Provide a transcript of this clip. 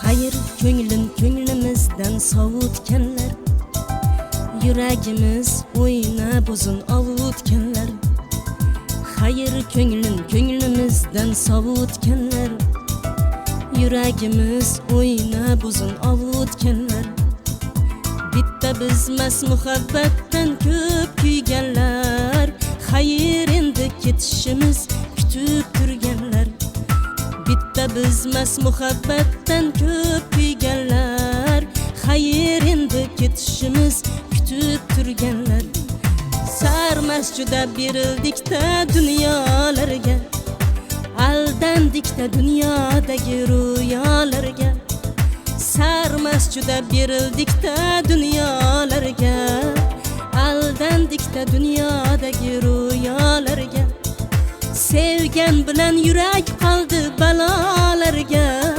Hayır ko'nglimizdan sovutganlar, yuragimiz o'ynab uzun ovutganlar. Hayır ko'nglimizdan sovutganlar, yuragimiz o'ynab uzun ovutganlar. Bitta bizmas muhabbatdan ko'p kuyganlar. Hayır endi ketishimiz kutib turganlar. Bitta bizmas muhabbatdan ko'p kuyganlar. Hayır endi ketishimiz kutib turganlar. Sarmas juda berildikda dunyolarga, aldandikda dunyodagi ro'yolarga. Sarmas juda berildikda dunyolarga, aldandikda dunyodagi ro'yolarga. Sevgan bilan yurak qoldi balolarga.